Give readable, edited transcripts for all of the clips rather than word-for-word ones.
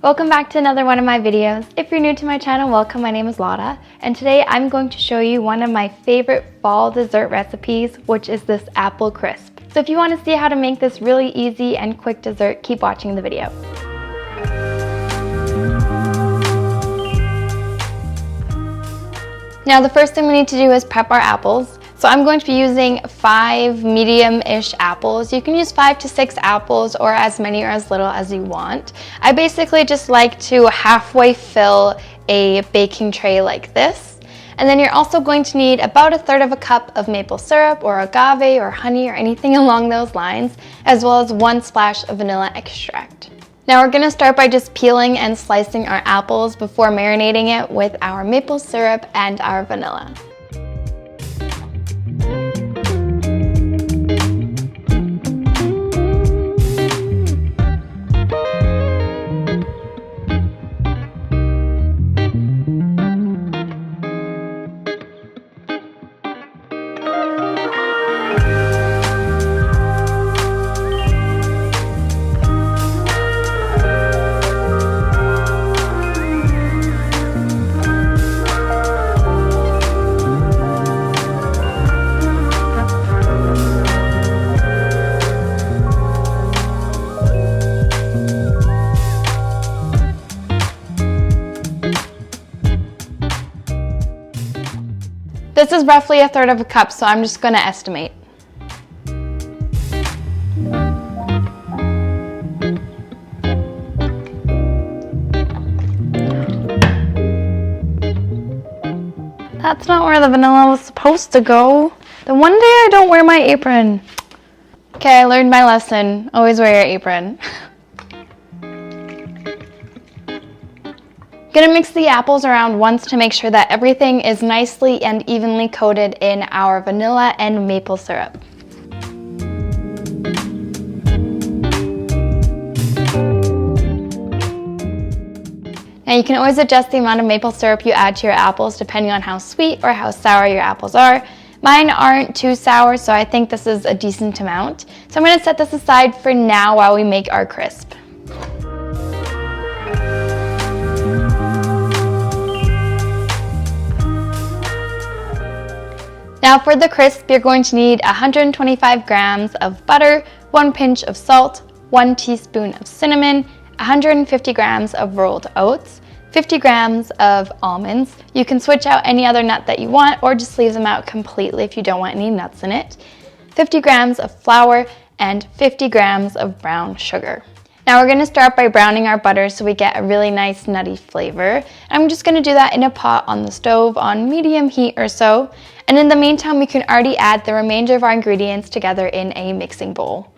Welcome back to another one of my videos. If you're new to my channel, welcome. My name is Lotta, and today I'm going to show you one of my favorite fall dessert recipes, which is this apple crisp. So if you want to see how to make this really easy and quick dessert, keep watching the video. Now the first thing we need to do is prep our apples. So I'm going to be using 5 medium-ish apples. You can use 5 to 6 apples or as many or as little as you want. I basically just like to halfway fill a baking tray like this. And then you're also going to need about 1/3 cup of maple syrup or agave or honey or anything along those lines, as well as 1 splash of vanilla extract. Now we're going to start by just peeling and slicing our apples before marinating it with our maple syrup and our vanilla. This is roughly 1/3 cup, so I'm just going to estimate. That's not where the vanilla was supposed to go. Then one day I don't wear my apron. Okay, I learned my lesson. Always wear your apron. Gonna mix the apples around once to make sure that everything is nicely and evenly coated in our vanilla and maple syrup. Now you can always adjust the amount of maple syrup you add to your apples depending on how sweet or how sour your apples are. Mine aren't too sour, so I think this is a decent amount. So I'm gonna set this aside for now while we make our crisp. Now for the crisp, you're going to need 125 grams of butter, 1 pinch of salt, 1 teaspoon of cinnamon, 150 grams of rolled oats, 50 grams of almonds. You can switch out any other nut that you want or just leave them out completely if you don't want any nuts in it, 50 grams of flour, and 50 grams of brown sugar. Now we're going to start by browning our butter so we get a really nice nutty flavor. I'm just going to do that in a pot on the stove on medium heat or so. And in the meantime, we can already add the remainder of our ingredients together in a mixing bowl.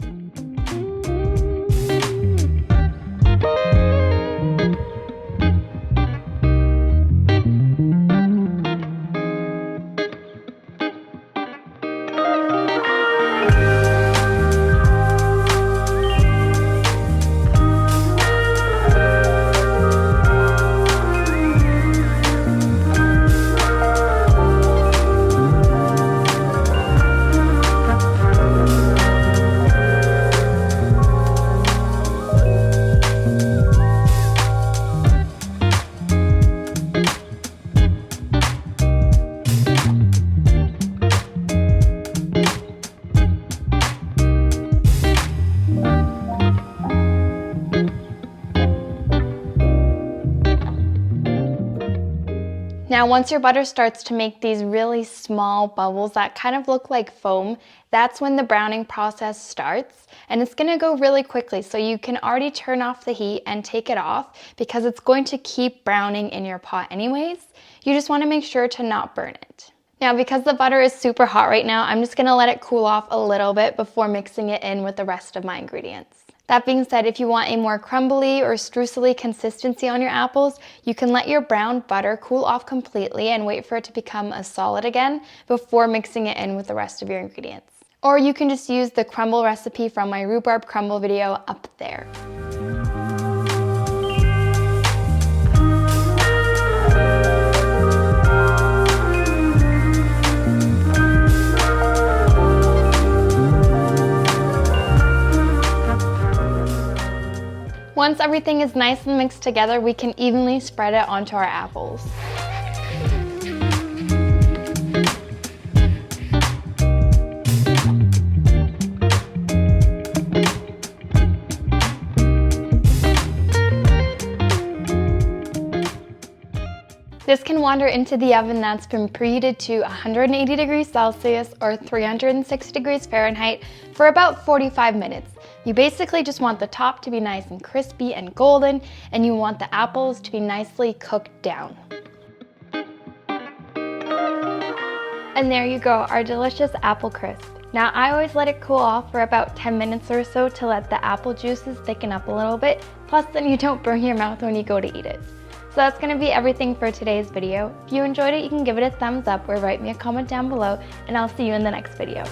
Now once your butter starts to make these really small bubbles that kind of look like foam, that's when the browning process starts, and it's going to go really quickly, so you can already turn off the heat and take it off because it's going to keep browning in your pot anyways. You just want to make sure to not burn it. Now because the butter is super hot right now, I'm just going to let it cool off a little bit before mixing it in with the rest of my ingredients. That being said, if you want a more crumbly or streusely consistency on your apples, you can let your browned butter cool off completely and wait for it to become a solid again before mixing it in with the rest of your ingredients. Or you can just use the crumble recipe from my rhubarb crumble video up there. Once everything is nice and mixed together, we can evenly spread it onto our apples. This can wander into the oven that's been preheated to 180 degrees Celsius or 360 degrees Fahrenheit for about 45 minutes. You basically just want the top to be nice and crispy and golden, and you want the apples to be nicely cooked down. And there you go, our delicious apple crisp. Now I always let it cool off for about 10 minutes or so to let the apple juices thicken up a little bit, plus then you don't burn your mouth when you go to eat it. So that's going to be everything for today's video. If you enjoyed it, you can give it a thumbs up or write me a comment down below, and I'll see you in the next video.